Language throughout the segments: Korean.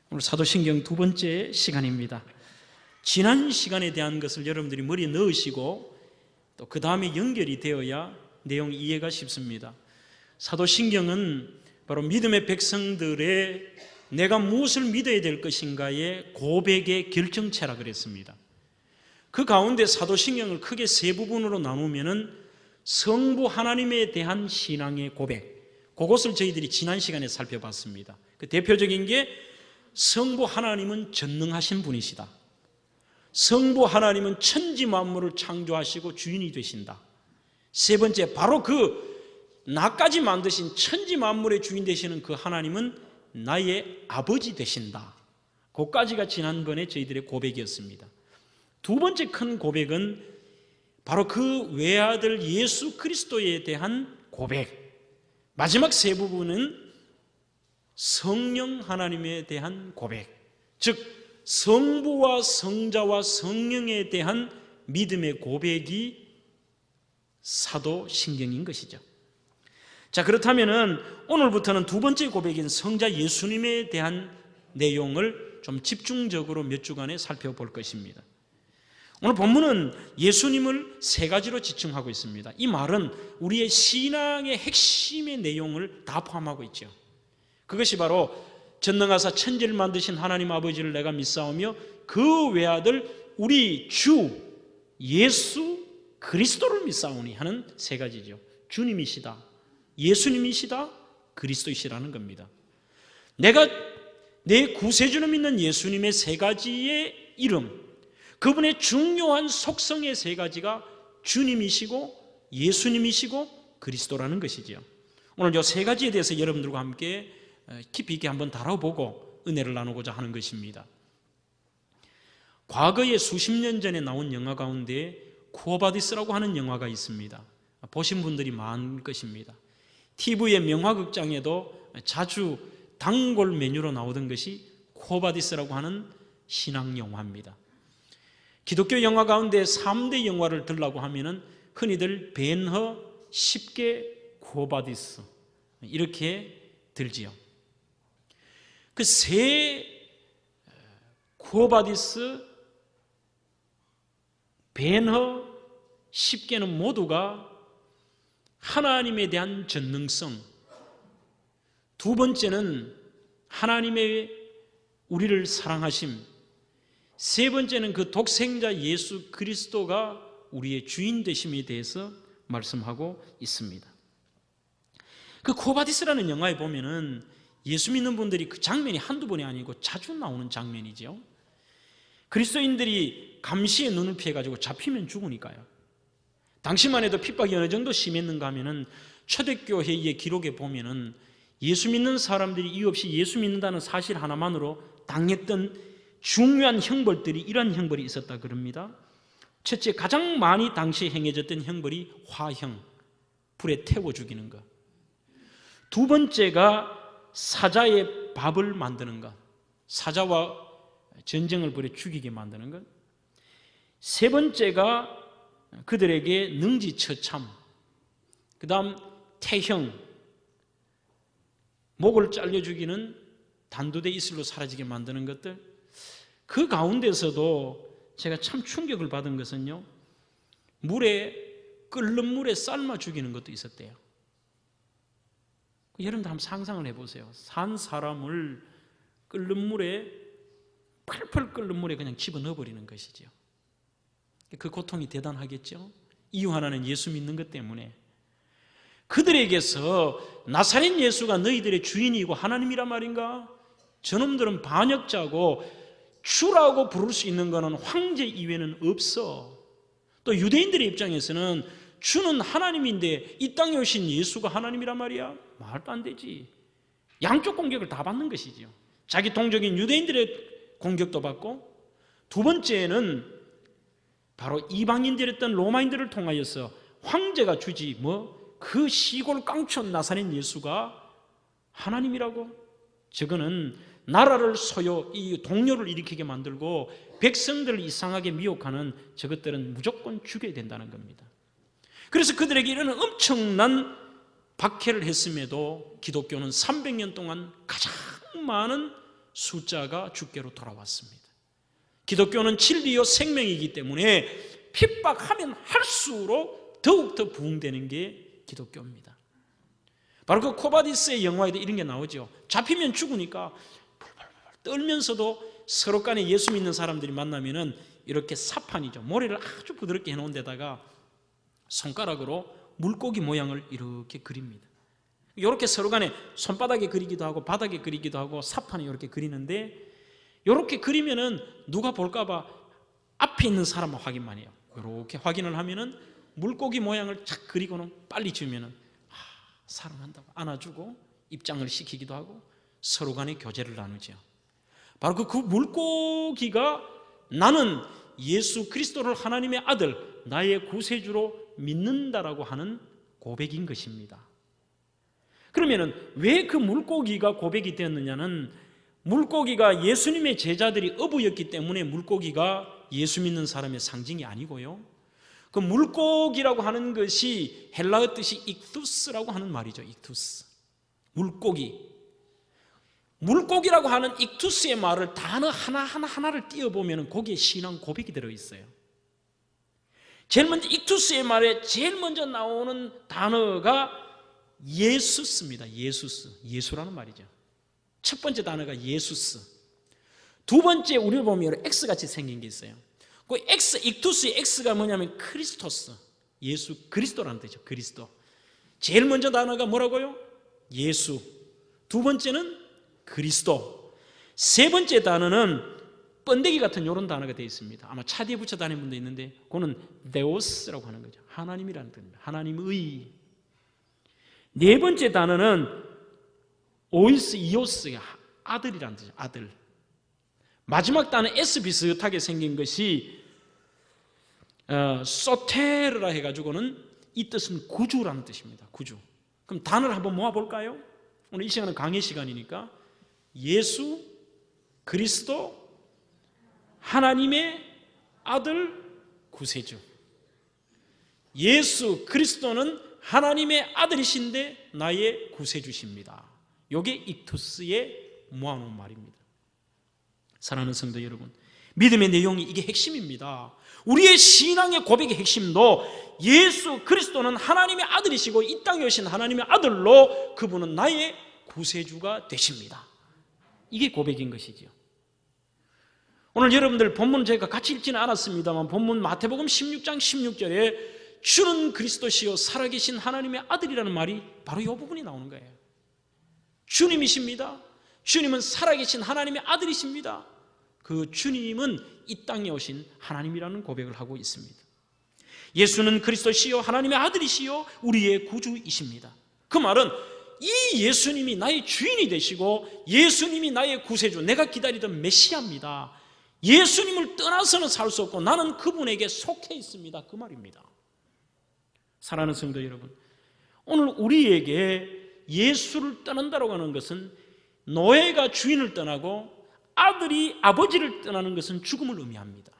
오늘 사도신경 두 번째 시간입니다. 지난 시간에 대한 것을 여러분들이 머리에 넣으시고 또 그 다음에 연결이 되어야 내용이 이해가 쉽습니다. 사도신경은 바로 믿음의 백성들의 내가 무엇을 믿어야 될 것인가의 고백의 결정체라 그랬습니다. 그 가운데 사도신경을 크게 세 부분으로 나누면은 성부 하나님에 대한 신앙의 고백, 그것을 저희들이 지난 시간에 살펴봤습니다. 그 대표적인 게 성부 하나님은 전능하신 분이시다. 성부 하나님은 천지 만물을 창조하시고 주인이 되신다. 세 번째, 바로 그 나까지 만드신 천지 만물의 주인 되시는 그 하나님은 나의 아버지 되신다. 그까지가 지난번에 저희들의 고백이었습니다. 두 번째 큰 고백은 바로 그 외아들 예수 그리스도에 대한 고백. 마지막 세 부분은 성령 하나님에 대한 고백, 즉 성부와 성자와 성령에 대한 믿음의 고백이 사도신경인 것이죠. 자, 그렇다면은 오늘부터는 두 번째 고백인 성자 예수님에 대한 내용을 좀 집중적으로 몇 주간에 살펴볼 것입니다. 오늘 본문은 예수님을 세 가지로 지칭하고 있습니다. 이 말은 우리의 신앙의 핵심의 내용을 다 포함하고 있죠. 그것이 바로 전능하사 천지를 만드신 하나님 아버지를 내가 믿사오며 그 외아들 우리 주 예수 그리스도를 믿사오니 하는 세 가지죠. 주님이시다, 예수님이시다, 그리스도이시라는 겁니다. 내가 내 구세주를 믿는 예수님의 세 가지의 이름, 그분의 중요한 속성의 세 가지가 주님이시고 예수님이시고 그리스도라는 것이죠. 오늘 이 세 가지에 대해서 여러분들과 함께 깊이 있게 한번 다뤄보고 은혜를 나누고자 하는 것입니다. 과거에 수십 년 전에 나온 영화 가운데 쿠어바디스라고 하는 영화가 있습니다. 보신 분들이 많을 것입니다. TV의 명화극장에도 자주 단골 메뉴로 나오던 것이 쿠어바디스라고 하는 신앙 영화입니다. 기독교 영화 가운데 3대 영화를 들라고 하면은 흔히들 벤허, 십계, 쿠어바디스 이렇게 들지요. 그 세 쿠어바디스, 벤허, 십계는 모두가 하나님에 대한 전능성, 두 번째는 하나님의 우리를 사랑하심, 세 번째는 그 독생자 예수 그리스도가 우리의 주인 되심에 대해서 말씀하고 있습니다. 그 쿠어바디스라는 영화에 보면은 예수 믿는 분들이 그 장면이 한두 번이 아니고 자주 나오는 장면이죠. 그리스도인들이 감시의 눈을 피해가지고 잡히면 죽으니까요. 당시만 해도 핍박이 어느 정도 심했는가 하면은 초대교회의 기록에 보면은 예수 믿는 사람들이 이유 없이 예수 믿는다는 사실 하나만으로 당했던 중요한 형벌들이 이런 형벌이 있었다 그럽니다. 첫째, 가장 많이 당시에 행해졌던 형벌이 화형, 불에 태워 죽이는 것. 두 번째가 사자의 밥을 만드는 것, 사자와 전쟁을 벌여 죽이게 만드는 것. 세 번째가 그들에게 능지처참, 그 다음 태형, 목을 잘려 죽이는 단두대 이슬로 사라지게 만드는 것들. 그 가운데서도 제가 참 충격을 받은 것은요, 끓는 물에 삶아 죽이는 것도 있었대요. 여러분들 한번 상상을 해보세요. 산 사람을 끓는 물에, 펄펄 끓는 물에 그냥 집어넣어 버리는 것이죠. 그 고통이 대단하겠죠. 이유 하나는 예수 믿는 것 때문에. 그들에게서 나사렛 예수가 너희들의 주인이고 하나님이란 말인가? 저놈들은 반역자고 주라고 부를 수 있는 것은 황제 이외에는 없어. 또 유대인들의 입장에서는 주는 하나님인데 이 땅에 오신 예수가 하나님이란 말이야? 말도 안 되지. 양쪽 공격을 다 받는 것이죠. 자기 동족인 유대인들의 공격도 받고, 두 번째는 바로 이방인들이었던 로마인들을 통하여서 황제가 주지 그 시골 깡촌 나사렛 예수가 하나님이라고? 저거는 나라를 이 동요를 일으키게 만들고 백성들을 이상하게 미혹하는 저것들은 무조건 죽여야 된다는 겁니다. 그래서 그들에게 이런 엄청난 박해를 했음에도 기독교는 300년 동안 가장 많은 숫자가 주께로 돌아왔습니다. 기독교는 진리요 생명이기 때문에 핍박하면 할수록 더욱더 부흥되는 게 기독교입니다. 바로 그 코바디스의 영화에도 이런 게 나오죠. 잡히면 죽으니까 떨면서도 서로 간에 예수 믿는 사람들이 만나면은 이렇게 사판이죠. 모래를 아주 부드럽게 해놓은 데다가 손가락으로 물고기 모양을 이렇게 그립니다. 이렇게 서로 간에 손바닥에 그리기도 하고 바닥에 그리기도 하고 사판에 이렇게 그리는데, 이렇게 그리면은 누가 볼까봐 앞에 있는 사람만 확인만 해요. 이렇게 확인을 하면은 물고기 모양을 착 그리고는 빨리 지으면은 사랑한다고 안아주고 입장을 시키기도 하고 서로 간에 교제를 나누죠. 바로 그 물고기가 나는 예수 그리스도를 하나님의 아들, 나의 구세주로 믿는다라고 하는 고백인 것입니다. 그러면은 왜 그 물고기가 고백이 되었느냐는, 물고기가 예수님의 제자들이 어부였기 때문에 물고기가 예수 믿는 사람의 상징이 아니고요, 그 물고기라고 하는 것이 헬라어 뜻이 익투스라고 하는 말이죠. 익투스, 물고기라고 하는 익투스의 말을 단어 하나를 띄어보면 거기에 신앙 고백이 들어있어요. 제일 먼저 익투스의 말에 제일 먼저 나오는 단어가 예수스입니다. 예수라는 말이죠. 첫 번째 단어가 예수스. 두 번째 우리를 보면 X같이 생긴 게 있어요. 그 X, 익투스의 X가 뭐냐면 크리스토스, 예수 그리스도라는 뜻이죠. 그리스도. 제일 먼저 단어가 뭐라고요? 예수. 두 번째는 그리스도. 세 번째 단어는 번데기 같은 이런 단어가 되어 있습니다. 아마 차 뒤에 붙여 다니는 분도 있는데, 그거는 데오스라고 하는 거죠. 하나님이라는 뜻입니다. 하나님의. 네 번째 단어는 오이스, 이오스, 아들이라는 뜻이죠. 아들. 마지막 단어 S 비슷하게 생긴 것이 소테르라 해가지고는 이 뜻은 구주라는 뜻입니다. 구주. 그럼 단어를 한번 모아볼까요? 오늘 이 시간은 강의 시간이니까 예수, 그리스도, 하나님의 아들, 구세주. 예수 그리스도는 하나님의 아들이신데 나의 구세주십니다. 이게 익투스에 모아놓은 말입니다. 사랑하는 성도 여러분, 믿음의 내용이 이게 핵심입니다. 우리의 신앙의 고백의 핵심도 예수 그리스도는 하나님의 아들이시고 이 땅에 오신 하나님의 아들로 그분은 나의 구세주가 되십니다. 이게 고백인 것이죠. 오늘 여러분들 본문 제가 같이 읽지는 않았습니다만, 본문 마태복음 16장 16절에 주는 그리스도시요 살아계신 하나님의 아들이라는 말이 바로 이 부분이 나오는 거예요. 주님이십니다. 주님은 살아계신 하나님의 아들이십니다. 그 주님은 이 땅에 오신 하나님이라는 고백을 하고 있습니다. 예수는 그리스도시요 하나님의 아들이시요 우리의 구주이십니다. 그 말은 이 예수님이 나의 주인이 되시고 예수님이 나의 구세주, 내가 기다리던 메시아입니다. 예수님을 떠나서는 살 수 없고 나는 그분에게 속해 있습니다. 그 말입니다. 사랑하는 성도 여러분, 오늘 우리에게 예수를 떠난다고 하는 것은 노예가 주인을 떠나고 아들이 아버지를 떠나는 것은 죽음을 의미합니다.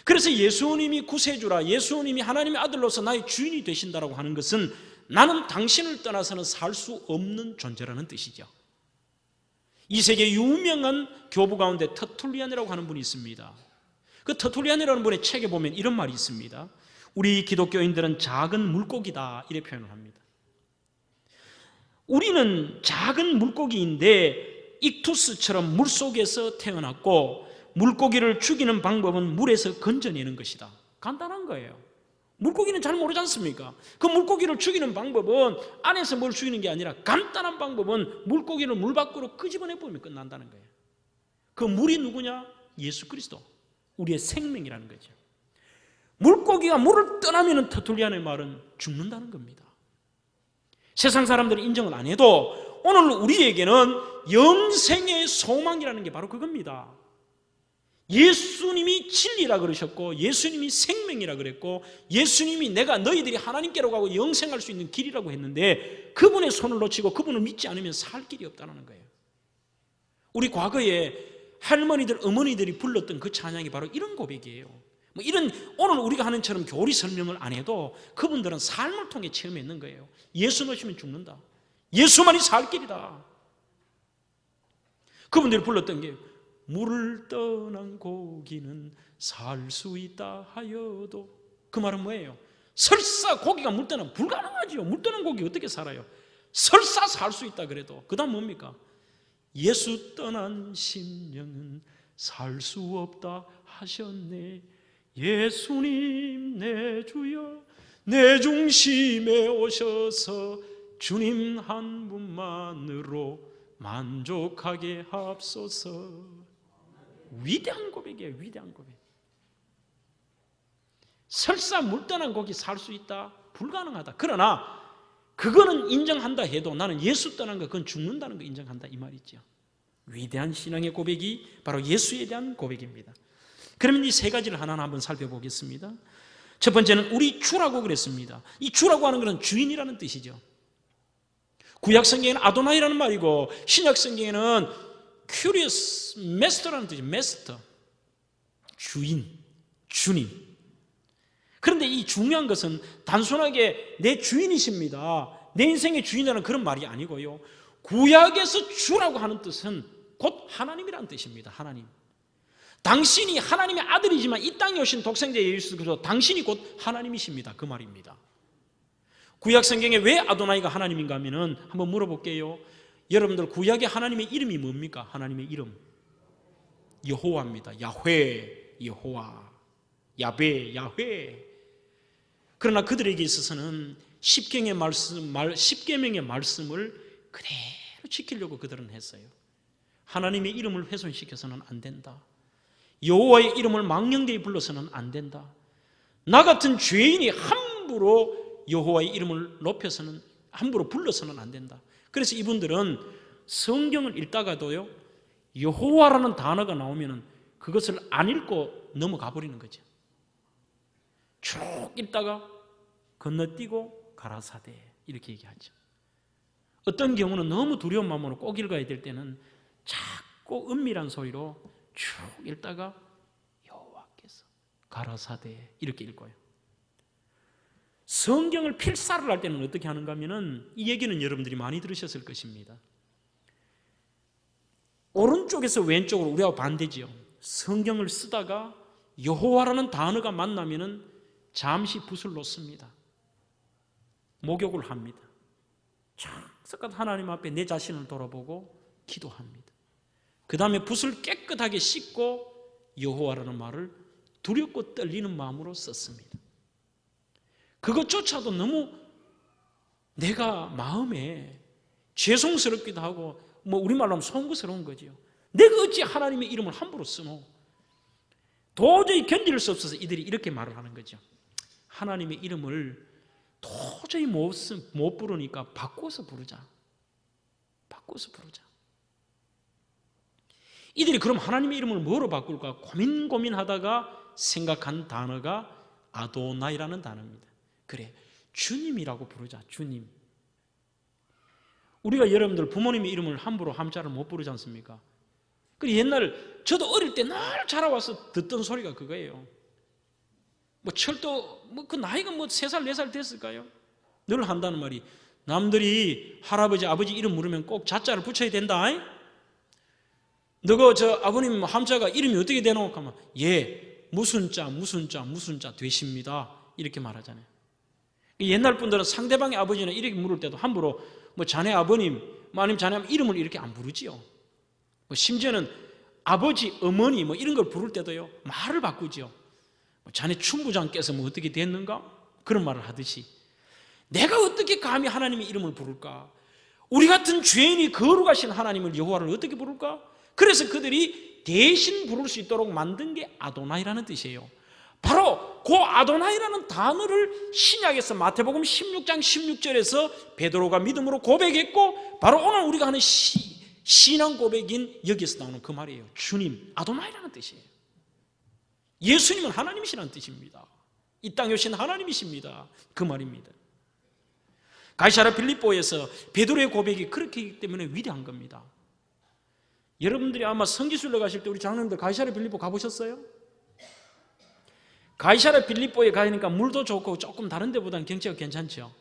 그래서 예수님이 구세주라, 예수님이 하나님의 아들로서 나의 주인이 되신다고 하는 것은 나는 당신을 떠나서는 살 수 없는 존재라는 뜻이죠. 이 세계 유명한 교부 가운데 터툴리안이라고 하는 분이 있습니다. 그 터툴리안이라는 분의 책에 보면 이런 말이 있습니다. 우리 기독교인들은 작은 물고기다, 이렇게 표현을 합니다. 우리는 작은 물고기인데 익투스처럼 물속에서 태어났고 물고기를 죽이는 방법은 물에서 건져내는 것이다. 간단한 거예요. 물고기는 잘 모르지 않습니까? 그 물고기를 죽이는 방법은 안에서 뭘 죽이는 게 아니라 간단한 방법은 물고기를 물 밖으로 끄집어내보면 끝난다는 거예요. 그 물이 누구냐? 예수 그리스도, 우리의 생명이라는 거죠. 물고기가 물을 떠나면 터툴리안의 말은 죽는다는 겁니다. 세상 사람들은 인정을 안 해도 오늘 우리에게는 영생의 소망이라는 게 바로 그겁니다. 예수님이 진리라 그러셨고 예수님이 생명이라 그랬고 예수님이 내가 너희들이 하나님께로 가고 영생할 수 있는 길이라고 했는데 그분의 손을 놓치고 그분을 믿지 않으면 살 길이 없다는 거예요. 우리 과거에 할머니들, 어머니들이 불렀던 그 찬양이 바로 이런 고백이에요. 이런 오늘 우리가 하는 처럼 교리 설명을 안 해도 그분들은 삶을 통해 체험했는 거예요. 예수 놓치면 죽는다. 예수만이 살 길이다. 그분들이 불렀던 게 물을 떠난 고기는 살 수 있다 하여도, 그 말은 뭐예요? 설사 고기가 물 떠나면 불가능하지요. 물 떠난 고기 어떻게 살아요? 설사 살 수 있다 그래도. 그 다음 뭡니까? 예수 떠난 심령은 살 수 없다 하셨네. 예수님 내 주여 내 중심에 오셔서 주님 한 분만으로 만족하게 하옵소서. 위대한 고백이에요. 위대한 고백. 설사 물 떠난 고기 살 수 있다? 불가능하다. 그러나 그거는 인정한다 해도 나는 예수 떠난 거 그건 죽는다는 거 인정한다 이 말이죠. 위대한 신앙의 고백이 바로 예수에 대한 고백입니다. 그러면 이 세 가지를 하나하나 한번 살펴보겠습니다. 첫 번째는 우리 주라고 그랬습니다. 이 주라고 하는 것은 주인이라는 뜻이죠. 구약 성경에는 아도나이라는 말이고 신약 성경에는 curious master라는 뜻이죠. master, 주인, 주님. 그런데 이 중요한 것은 단순하게 내 주인이십니다, 내 인생의 주인이라는 그런 말이 아니고요. 구약에서 주라고 하는 뜻은 곧 하나님이라는 뜻입니다. 하나님. 당신이 하나님의 아들이지만 이 땅에 오신 독생자 예수 그리스도 당신이 곧 하나님이십니다. 그 말입니다. 구약 성경에 왜 아도나이가 하나님인가 하면은 한번 물어볼게요. 여러분들 구약의 하나님의 이름이 뭡니까? 하나님의 이름 여호와입니다. 야훼, 여호와, 야베, 야훼. 그러나 그들에게 있어서는 십계명의 말씀을 그대로 지키려고 그들은 했어요. 하나님의 이름을 훼손시켜서는 안 된다. 여호와의 이름을 망령되이 불러서는 안 된다. 나 같은 죄인이 함부로 여호와의 이름을 높여서는, 함부로 불러서는 안 된다. 그래서 이분들은 성경을 읽다가도요, 여호와라는 단어가 나오면 그것을 안 읽고 넘어가 버리는 거죠. 쭉 읽다가 건너뛰고 가라사대 이렇게 얘기하죠. 어떤 경우는 너무 두려운 마음으로 꼭 읽어야 될 때는 작고 은밀한 소리로 쭉 읽다가 여호와께서 가라사대 이렇게 읽어요. 성경을 필사를 할 때는 어떻게 하는가 하면은, 이 얘기는 여러분들이 많이 들으셨을 것입니다. 오른쪽에서 왼쪽으로 우리하고 반대지요. 성경을 쓰다가 여호와라는 단어가 만나면은 잠시 붓을 놓습니다. 목욕을 합니다. 창석한 하나님 앞에 내 자신을 돌아보고 기도합니다. 그 다음에 붓을 깨끗하게 씻고 여호와라는 말을 두렵고 떨리는 마음으로 썼습니다. 그것조차도 너무 내가 마음에 죄송스럽기도 하고 우리말로 하면 송구스러운 거죠. 내가 어찌 하나님의 이름을 함부로 쓰노? 도저히 견딜 수 없어서 이들이 이렇게 말을 하는 거죠. 하나님의 이름을 도저히 못 부르니까 바꿔서 부르자. 바꿔서 부르자. 이들이 그럼 하나님의 이름을 뭐로 바꿀까 고민하다가 생각한 단어가 아도나이라는 단어입니다. 그래, 주님이라고 부르자. 주님. 우리가 여러분들 부모님의 이름을 함부로 함자를 못 부르지 않습니까? 그리고 옛날 저도 어릴 때 늘 자라와서 듣던 소리가 그거예요. 철도 그 나이가 3살 4살 됐을까요? 늘 한다는 말이, 남들이 할아버지 아버지 이름 물으면 꼭 자자를 붙여야 된다. 너가 저 아버님 함자가 이름이 어떻게 되노? 하면 예, 무슨 자 되십니다. 이렇게 말하잖아요. 옛날 분들은 상대방의 아버지는 이렇게 물을 때도 함부로 자네 아버님, 아니면 자네 이름을 이렇게 안 부르지요. 심지어는 아버지, 어머니 이런 걸 부를 때도요, 말을 바꾸지요. 자네 춘부장께서 어떻게 됐는가? 그런 말을 하듯이 내가 어떻게 감히 하나님의 이름을 부를까? 우리 같은 죄인이 거룩하신 하나님을, 여호와를 어떻게 부를까? 그래서 그들이 대신 부를 수 있도록 만든 게 아도나이라는 뜻이에요. 바로 그 아도나이라는 단어를 신약에서 마태복음 16장 16절에서 베드로가 믿음으로 고백했고, 바로 오늘 우리가 하는 신앙 고백인 여기서 나오는 그 말이에요. 주님, 아도나이라는 뜻이에요. 예수님은 하나님이시라는 뜻입니다. 이 땅에 오신 하나님이십니다. 그 말입니다. 가이사랴 빌립보에서 베드로의 고백이 그렇게 있기 때문에 위대한 겁니다. 여러분들이 아마 성지순례 가실 때 우리 장로님들 가이사랴 빌립보 가보셨어요? 가이사랴 빌립보에 가니까 물도 좋고 조금 다른 데보다는 경치가 괜찮죠.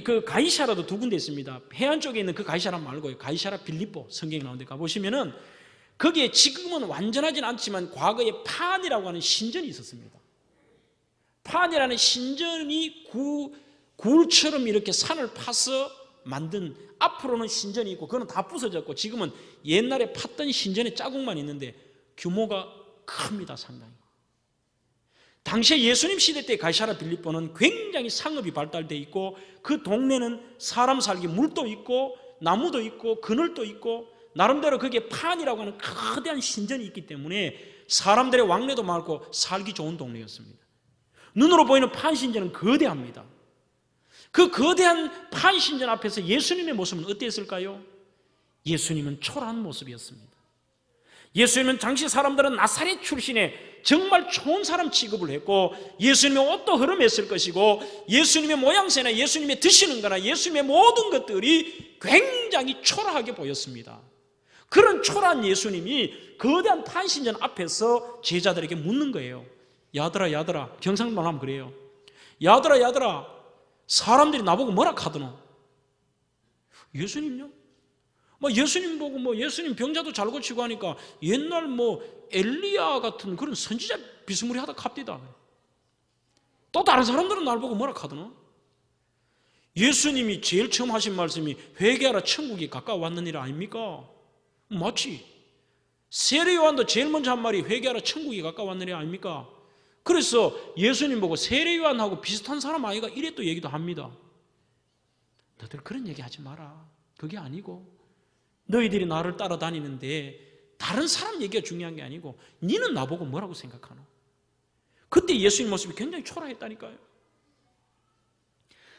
그 가이사라도 두 군데 있습니다. 해안 쪽에 있는 그 가이사라 말고요. 가이사라 빌립보 성경에 나오는 데 가보시면은 거기에 지금은 완전하진 않지만 과거에 판이라고 하는 신전이 있었습니다. 판이라는 신전이 굴처럼 이렇게 산을 파서 만든, 앞으로는 신전이 있고 그건 다 부서졌고 지금은 옛날에 팠던 신전의 자국만 있는데 규모가 큽니다. 상당히. 당시에 예수님 시대 때 가이사라 빌립보는 굉장히 상업이 발달되어 있고 그 동네는 사람 살기 물도 있고 나무도 있고 그늘도 있고 나름대로 거기에 판이라고 하는 거대한 신전이 있기 때문에 사람들의 왕래도 많고 살기 좋은 동네였습니다. 눈으로 보이는 판신전은 거대합니다. 그 거대한 판신전 앞에서 예수님의 모습은 어땠을까요? 예수님은 초라한 모습이었습니다. 예수님은 당시 사람들은 나사렛 출신의 정말 좋은 사람 취급을 했고 예수님의 옷도 흐름했을 것이고 예수님의 모양새나 예수님의 드시는 거나 예수님의 모든 것들이 굉장히 초라하게 보였습니다. 그런 초라한 예수님이 거대한 판신전 앞에서 제자들에게 묻는 거예요. 야들아 경상도 하면 그래요. 야들아 사람들이 나보고 뭐라 카드노? 예수님요? 예수님 보고 예수님 병자도 잘 고치고 하니까 옛날 엘리야 같은 그런 선지자 비스무리하다 갑디다. 또 다른 사람들은 날 보고 뭐라 카드노? 예수님이 제일 처음 하신 말씀이 회개하라 천국이 가까워왔는 일 아닙니까? 맞지? 세례 요한도 제일 먼저 한 말이 회개하라 천국이 가까워왔는 일 아닙니까? 그래서 예수님 보고 세례 요한하고 비슷한 사람 아이가 이래 또 얘기도 합니다. 너들 그런 얘기 하지 마라. 그게 아니고 너희들이 나를 따라다니는데 다른 사람 얘기가 중요한 게 아니고 니는 나보고 뭐라고 생각하노? 그때 예수님 모습이 굉장히 초라했다니까요.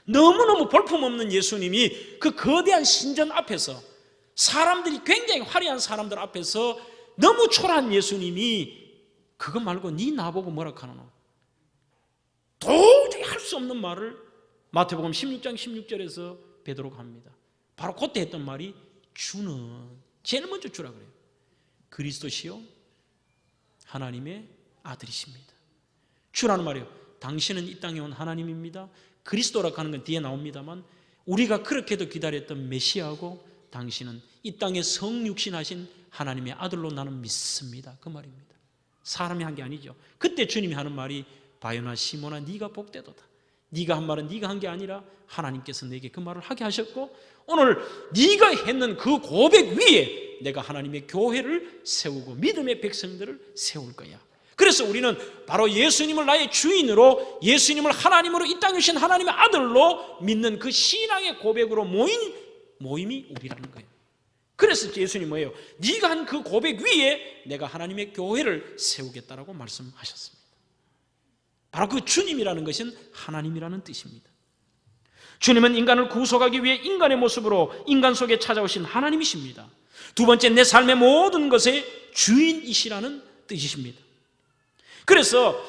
너무너무 볼품없는 예수님이 그 거대한 신전 앞에서 사람들이 굉장히 화려한 사람들 앞에서 너무 초라한 예수님이 그거 말고 니 나보고 뭐라 하노? 도저히 할 수 없는 말을 마태복음 16장 16절에서 베드로가 합니다. 바로 그때 했던 말이 주는 제일 먼저 주라 그래요. 그리스도시요 하나님의 아들이십니다. 주라는 말이요. 당신은 이 땅에 온 하나님입니다. 그리스도라고 하는 건 뒤에 나옵니다만 우리가 그렇게도 기다렸던 메시아고 당신은 이 땅에 성육신하신 하나님의 아들로 나는 믿습니다. 그 말입니다. 사람이 한 게 아니죠. 그때 주님이 하는 말이 바요나 시몬아 네가 복되도다. 네가 한 말은 네가 한 게 아니라 하나님께서 내게 그 말을 하게 하셨고 오늘 네가 했는 그 고백 위에 내가 하나님의 교회를 세우고 믿음의 백성들을 세울 거야. 그래서 우리는 바로 예수님을 나의 주인으로 예수님을 하나님으로 이 땅에 오신 하나님의 아들로 믿는 그 신앙의 고백으로 모인 모임이 우리라는 거예요. 그래서 예수님 뭐예요? 네가 한 그 고백 위에 내가 하나님의 교회를 세우겠다라고 말씀하셨습니다. 바로 그 주님이라는 것은 하나님이라는 뜻입니다. 주님은 인간을 구속하기 위해 인간의 모습으로 인간 속에 찾아오신 하나님이십니다. 두 번째, 내 삶의 모든 것의 주인이시라는 뜻이십니다. 그래서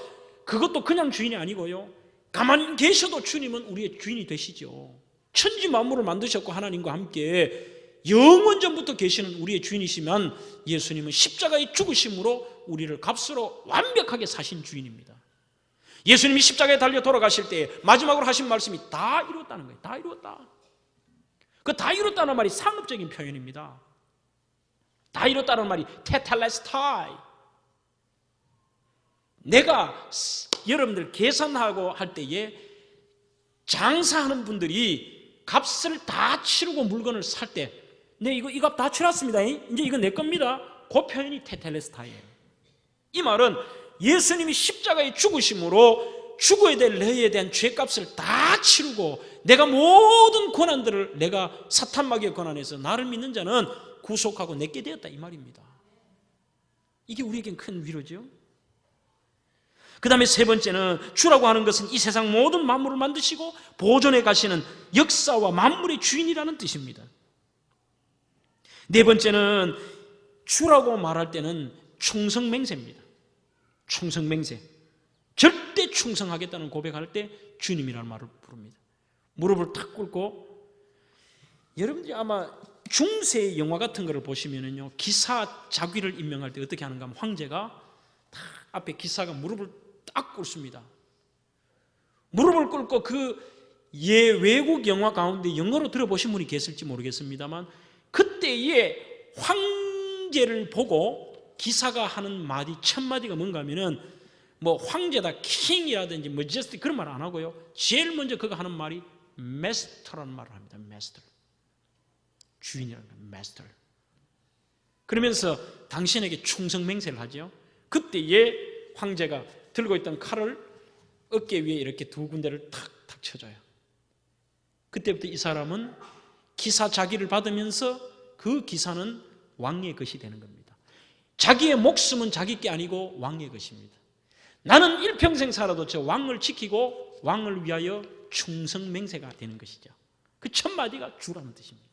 그것도 그냥 주인이 아니고요, 가만히 계셔도 주님은 우리의 주인이 되시죠. 천지 만물을 만드셨고 하나님과 함께 영원전부터 계시는 우리의 주인이시면 예수님은 십자가의 죽으심으로 우리를 값으로 완벽하게 사신 주인입니다. 예수님이 십자가에 달려 돌아가실 때 마지막으로 하신 말씀이 다 이루었다는 거예요. 다 이루었다. 그 다 이루었다는 말이 상업적인 표현입니다. 다 이루었다는 말이 테텔레스타이. 내가 여러분들 계산하고 할 때에 장사하는 분들이 값을 다 치르고 물건을 살 때, 네, 이 값 다 치렀습니다. 이제 이거 내 겁니다. 그 표현이 테텔레스타이예요. 이 말은 예수님이 십자가에 죽으심으로 죽어야 될 너희에 대한 죄값을 다 치르고 내가 모든 고난들을 내가 사탄 마귀의 고난에서 나를 믿는 자는 구속하고 내게 되었다 이 말입니다. 이게 우리에겐 큰 위로죠. 그 다음에 세 번째는 주라고 하는 것은 이 세상 모든 만물을 만드시고 보존해 가시는 역사와 만물의 주인이라는 뜻입니다. 네 번째는 주라고 말할 때는 충성맹세입니다. 충성맹세. 절대 충성하겠다는 고백할 때 주님이라는 말을 부릅니다. 무릎을 탁 꿇고, 여러분들이 아마 중세 영화 같은 거를 보시면은요, 기사 자귀를 임명할 때 어떻게 하는가 하면 황제가 딱 앞에 기사가 무릎을 딱 꿇습니다. 무릎을 꿇고 그 외국 영화 가운데 영어로 들어보신 분이 계실지 모르겠습니다만 그때의 황제를 보고 기사가 하는 말이 첫 마디가 뭔가 하면은 뭐 황제다, 킹이라든지 머제스티 그런 말 안 하고요. 제일 먼저 그가 하는 말이 마스터라는 말을 합니다. 마스터. 주인이라는 거예요. 마스터. 그러면서 당신에게 충성 맹세를 하죠. 그때에 황제가 들고 있던 칼을 어깨 위에 이렇게 두 군데를 탁탁 쳐줘요. 그때부터 이 사람은 기사 자기를 받으면서 그 기사는 왕의 것이 되는 겁니다. 자기의 목숨은 자기 게 아니고 왕의 것입니다. 나는 일평생 살아도 저 왕을 지키고 왕을 위하여 충성 맹세가 되는 것이죠. 그 첫 마디가 주라는 뜻입니다.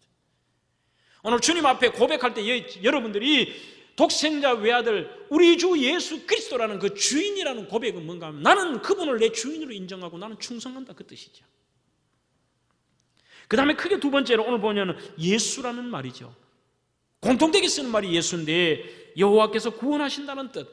오늘 주님 앞에 고백할 때 여러분들이 독생자 외아들 우리 주 예수 그리스도라는 그 주인이라는 고백은 뭔가 하면 나는 그분을 내 주인으로 인정하고 나는 충성한다 그 뜻이죠. 그 다음에 크게 두 번째로 오늘 보면 예수라는 말이죠. 공통되게 쓰는 말이 예수인데 여호와께서 구원하신다는 뜻,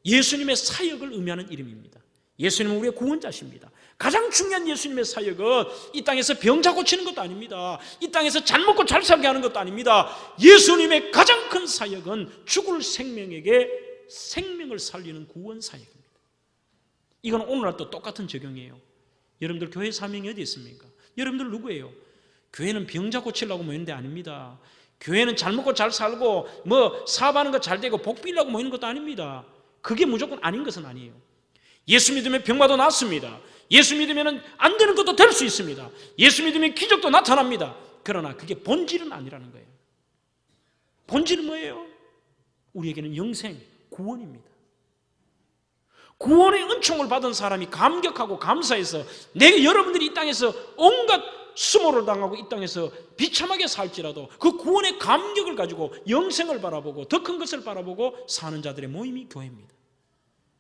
예수님의 사역을 의미하는 이름입니다. 예수님은 우리의 구원자십니다. 가장 중요한 예수님의 사역은 이 땅에서 병자 고치는 것도 아닙니다. 이 땅에서 잘 먹고 잘 살게 하는 것도 아닙니다. 예수님의 가장 큰 사역은 죽을 생명에게 생명을 살리는 구원 사역입니다. 이건 오늘날도 똑같은 적용이에요. 여러분들 교회 사명이 어디 있습니까? 여러분들 누구예요? 교회는 병자 고치려고 모이는 데 아닙니다. 교회는 잘 먹고 잘 살고 뭐 사업하는 거 잘 되고 복 빌려고 모이는 것도 아닙니다. 그게 무조건 아닌 것은 아니에요. 예수 믿으면 병마도 낫습니다. 예수 믿으면 안 되는 것도 될 수 있습니다. 예수 믿으면 기적도 나타납니다. 그러나 그게 본질은 아니라는 거예요. 본질은 뭐예요? 우리에게는 영생, 구원입니다. 구원의 은총을 받은 사람이 감격하고 감사해서 내가 여러분들이 이 땅에서 온갖 수모를 당하고 이 땅에서 비참하게 살지라도 그 구원의 감격을 가지고 영생을 바라보고 더 큰 것을 바라보고 사는 자들의 모임이 교회입니다.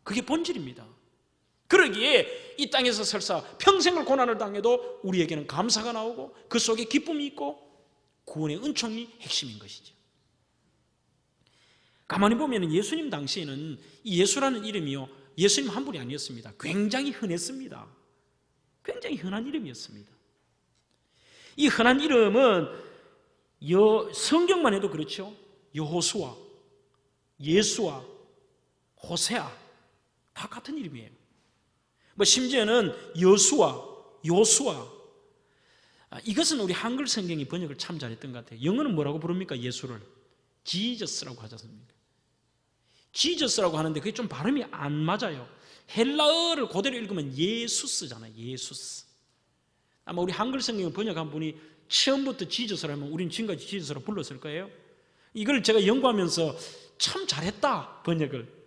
그게 본질입니다. 그러기에 이 땅에서 설사 평생을 고난을 당해도 우리에게는 감사가 나오고 그 속에 기쁨이 있고 구원의 은총이 핵심인 것이죠. 가만히 보면 예수님 당시에는 이 예수라는 이름이요, 예수님 한 분이 아니었습니다. 굉장히 흔했습니다. 굉장히 흔한 이름이었습니다. 이 흔한 이름은 성경만 해도 그렇죠. 여호수아, 예수아, 호세아 다 같은 이름이에요. 뭐 심지어는 여수아, 요수아. 이것은 우리 한글 성경이 번역을 참 잘했던 것 같아요. 영어는 뭐라고 부릅니까? 예수를 지저스라고 하지 않습니까? 지저스라고 하는데 그게 좀 발음이 안 맞아요. 헬라어를 그대로 읽으면 예수스잖아요. 예수스. 아마 우리 한글 성경을 번역한 분이 처음부터 지저스라 하면 우리는 지금까지 지저스라 불렀을 거예요. 이걸 제가 연구하면서 참 잘했다, 번역을.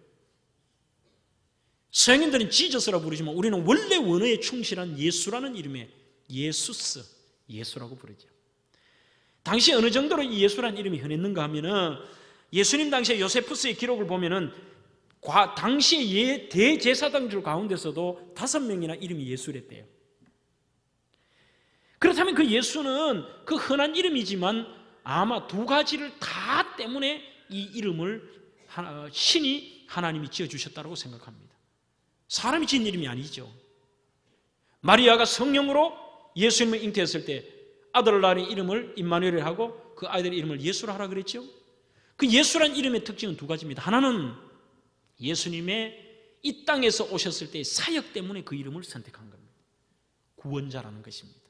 서양인들은 지저스라 부르지만 우리는 원래 원어에 충실한 예수라는 이름의 예수스, 예수라고 부르죠. 당시 어느 정도로 이 예수라는 이름이 흔했는가 하면은 예수님 당시에 요세푸스의 기록을 보면은 당시의 대제사장들 가운데서도 5명이나 이름이 예수랬대요. 그렇다면 그 예수는 그 흔한 이름이지만 아마 두 가지를 다 때문에 이 이름을 신이 하나님이 지어주셨다고 생각합니다. 사람이 지은 이름이 아니죠. 마리아가 성령으로 예수님을 잉태했을 때 아들을 낳은 이름을 임마누엘이라고 하고 그 아이들의 이름을 예수라 하라 그랬죠. 그 예수란 이름의 특징은 두 가지입니다. 하나는 예수님의 이 땅에서 오셨을 때의 사역 때문에 그 이름을 선택한 겁니다. 구원자라는 것입니다.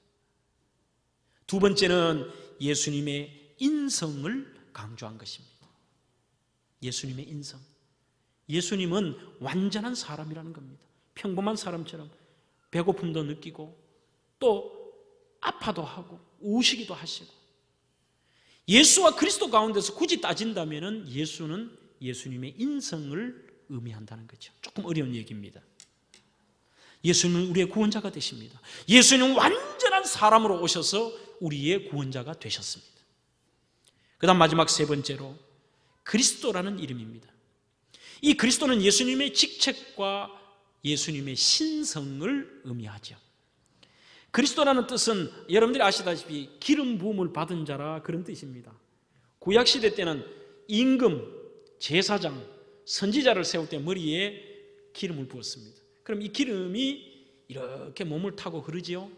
두 번째는 예수님의 인성을 강조한 것입니다. 예수님의 인성. 예수님은 완전한 사람이라는 겁니다. 평범한 사람처럼 배고픔도 느끼고 또 아파도 하고 우시기도 하시고, 예수와 그리스도 가운데서 굳이 따진다면 예수는 예수님의 인성을 의미한다는 거죠. 조금 어려운 얘기입니다. 예수님은 우리의 구원자가 되십니다. 예수님은 완전한 사람으로 오셔서 우리의 구원자가 되셨습니다. 그 다음 마지막 세 번째로 그리스도라는 이름입니다. 이 그리스도는 예수님의 직책과 예수님의 신성을 의미하죠. 그리스도라는 뜻은 여러분들이 아시다시피 기름 부음을 받은 자라 그런 뜻입니다. 구약시대 때는 임금, 제사장, 선지자를 세울 때 머리에 기름을 부었습니다. 그럼 이 기름이 이렇게 몸을 타고 흐르지요.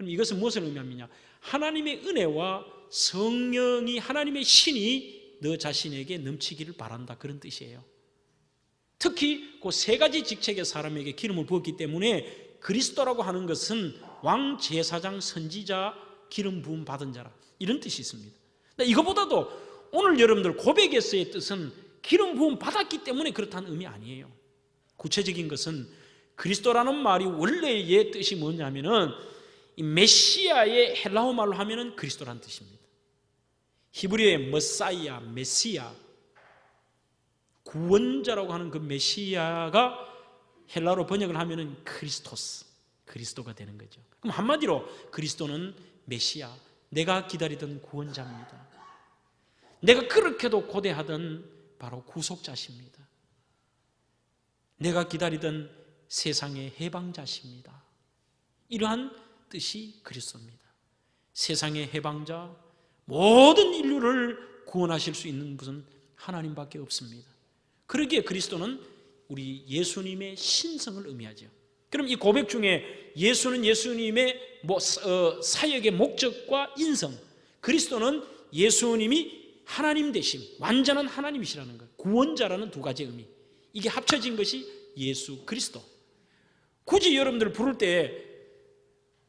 그럼 이것은 무엇을 의미하느냐? 하나님의 은혜와 성령이, 하나님의 신이 너 자신에게 넘치기를 바란다, 그런 뜻이에요. 특히 그 세 가지 직책의 사람에게 기름을 부었기 때문에 그리스도라고 하는 것은 왕, 제사장, 선지자, 기름 부음 받은 자라, 이런 뜻이 있습니다. 이거보다도 오늘 여러분들 고백에서의 뜻은 기름 부음 받았기 때문에 그렇다는 의미 아니에요. 구체적인 것은 그리스도라는 말이 원래의 뜻이 뭐냐면은 이 메시아의 헬라어 말로 하면은 그리스도라는 뜻입니다. 히브리어의 머사이아, 메시아, 구원자라고 하는 그 메시아가 헬라어로 번역을 하면은 크리스토스, 그리스도가 되는 거죠. 그럼 한마디로 그리스도는 메시아, 내가 기다리던 구원자입니다. 내가 그렇게도 고대하던 바로 구속자십니다. 내가 기다리던 세상의 해방자십니다. 이러한 뜻이 그리스도입니다. 세상의 해방자, 모든 인류를 구원하실 수 있는 분은 하나님밖에 없습니다. 그러기에 그리스도는 우리 예수님의 신성을 의미하죠. 그럼 이 고백 중에 예수는 예수님의 사역의 목적과 인성, 그리스도는 예수님이 하나님 되심, 완전한 하나님이시라는 것, 구원자라는 두 가지 의미, 이게 합쳐진 것이 예수 그리스도. 굳이 여러분들 부를 때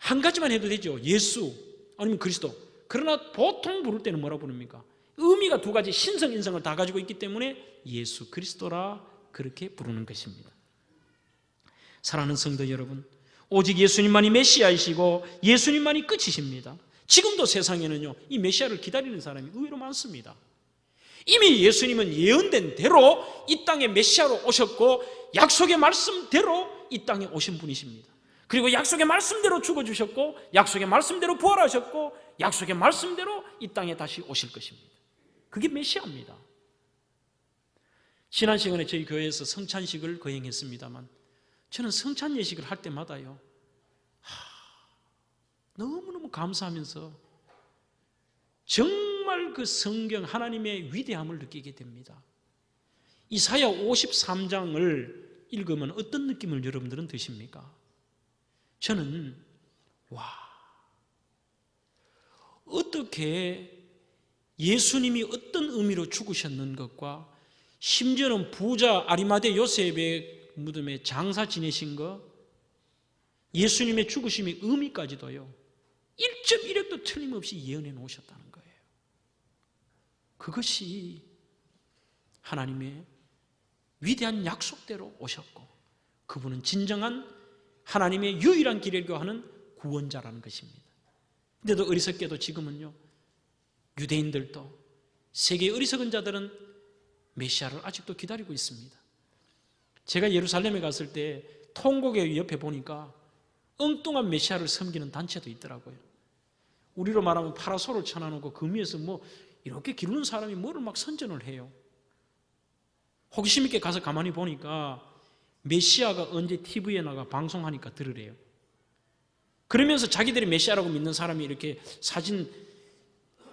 한 가지만 해도 되죠. 예수 아니면 그리스도. 그러나 보통 부를 때는 뭐라고 부릅니까? 의미가 두 가지, 신성, 인성을 다 가지고 있기 때문에 예수 그리스도라 그렇게 부르는 것입니다. 사랑하는 성도 여러분, 오직 예수님만이 메시아이시고 예수님만이 끝이십니다. 지금도 세상에는요, 이 메시아를 기다리는 사람이 의외로 많습니다. 이미 예수님은 예언된 대로 이 땅에 메시아로 오셨고 약속의 말씀대로 이 땅에 오신 분이십니다. 그리고 약속의 말씀대로 죽어주셨고 약속의 말씀대로 부활하셨고 약속의 말씀대로 이 땅에 다시 오실 것입니다. 그게 메시아입니다. 지난 시간에 저희 교회에서 성찬식을 거행했습니다만 저는 성찬 예식을 할 때마다요, 너무너무 감사하면서 정말 그 성경 하나님의 위대함을 느끼게 됩니다. 이사야 53장을 읽으면 어떤 느낌을 여러분들은 드십니까? 저는 어떻게 예수님이 어떤 의미로 죽으셨는 것과 심지어는 부자 아리마대 요셉의 무덤에 장사 지내신 것, 예수님의 죽으심의 의미까지도요 1.1획도 틀림없이 예언해 놓으셨다는 거예요. 그것이 하나님의 위대한 약속대로 오셨고 그분은 진정한 하나님의 유일한 길을 교하는 구원자라는 것입니다. 그런데도 어리석게도 지금은요, 유대인들도 세계의 어리석은 자들은 메시아를 아직도 기다리고 있습니다. 제가 예루살렘에 갔을 때 통곡의 옆에 보니까 엉뚱한 메시아를 섬기는 단체도 있더라고요. 우리로 말하면 파라솔을 쳐놔놓고 그 위에서 이렇게 기르는 사람이 뭐를 막 선전을 해요. 호기심 있게 가서 가만히 보니까 메시아가 언제 TV에 나가 방송하니까 들으래요. 그러면서 자기들이 메시아라고 믿는 사람이 이렇게 사진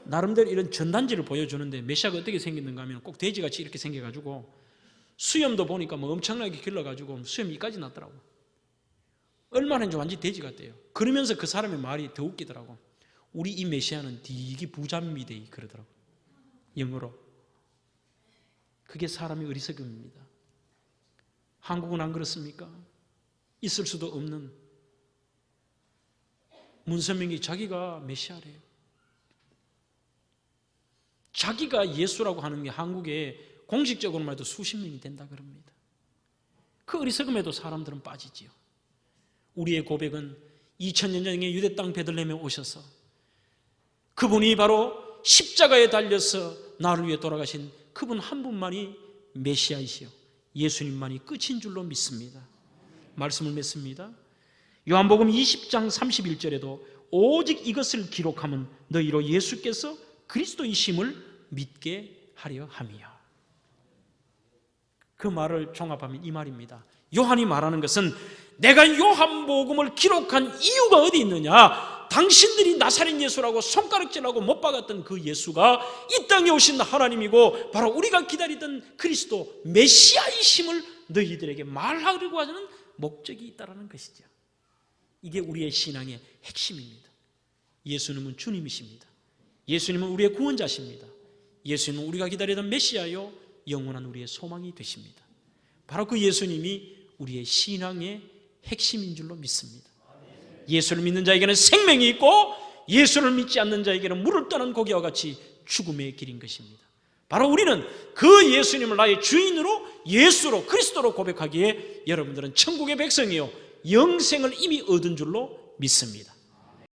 나름대로 이런 전단지를 보여주는데 메시아가 어떻게 생겼는가 하면 꼭 돼지같이 이렇게 생겨가지고 수염도 보니까 엄청나게 길러가지고 수염이 이까지 났더라고. 얼마나 이제 완전히 돼지 같대요. 그러면서 그 사람의 말이 더 웃기더라고. 우리 이 메시아는 되게 부자입니다 그러더라고, 영어로. 그게 사람의 어리석음입니다. 한국은 안 그렇습니까? 있을 수도 없는 문선명이 자기가 메시아래요. 자기가 예수라고 하는 게 한국에 공식적으로 말해도 수십 명이 된다 그럽니다. 그 어리석음에도 사람들은 빠지지요. 우리의 고백은 2000년 전에 유대 땅 베들레헴에 오셔서 그분이 바로 십자가에 달려서 나를 위해 돌아가신 그분 한 분만이 메시아이시요 예수님만이 끝인 줄로 믿습니다. 말씀을 맺습니다. 요한복음 20장 31절에도 오직 이것을 기록하면 너희로 예수께서 그리스도이심을 믿게 하려 함이야. 그 말을 종합하면 이 말입니다. 요한이 말하는 것은 내가 요한복음을 기록한 이유가 어디 있느냐? 당신들이 나사렛 예수라고 손가락질하고 못 박았던 그 예수가 이 땅에 오신 하나님이고 바로 우리가 기다리던 그리스도 메시아이심을 너희들에게 말하려고 하는 목적이 있다는 것이죠. 이게 우리의 신앙의 핵심입니다. 예수님은 주님이십니다. 예수님은 우리의 구원자십니다. 예수님은 우리가 기다리던 메시아요 영원한 우리의 소망이 되십니다. 바로 그 예수님이 우리의 신앙의 핵심인 줄로 믿습니다. 예수를 믿는 자에게는 생명이 있고 예수를 믿지 않는 자에게는 물을 떠난 고기와 같이 죽음의 길인 것입니다. 바로 우리는 그 예수님을 나의 주인으로 예수로 그리스도로 고백하기에 여러분들은 천국의 백성이요 영생을 이미 얻은 줄로 믿습니다.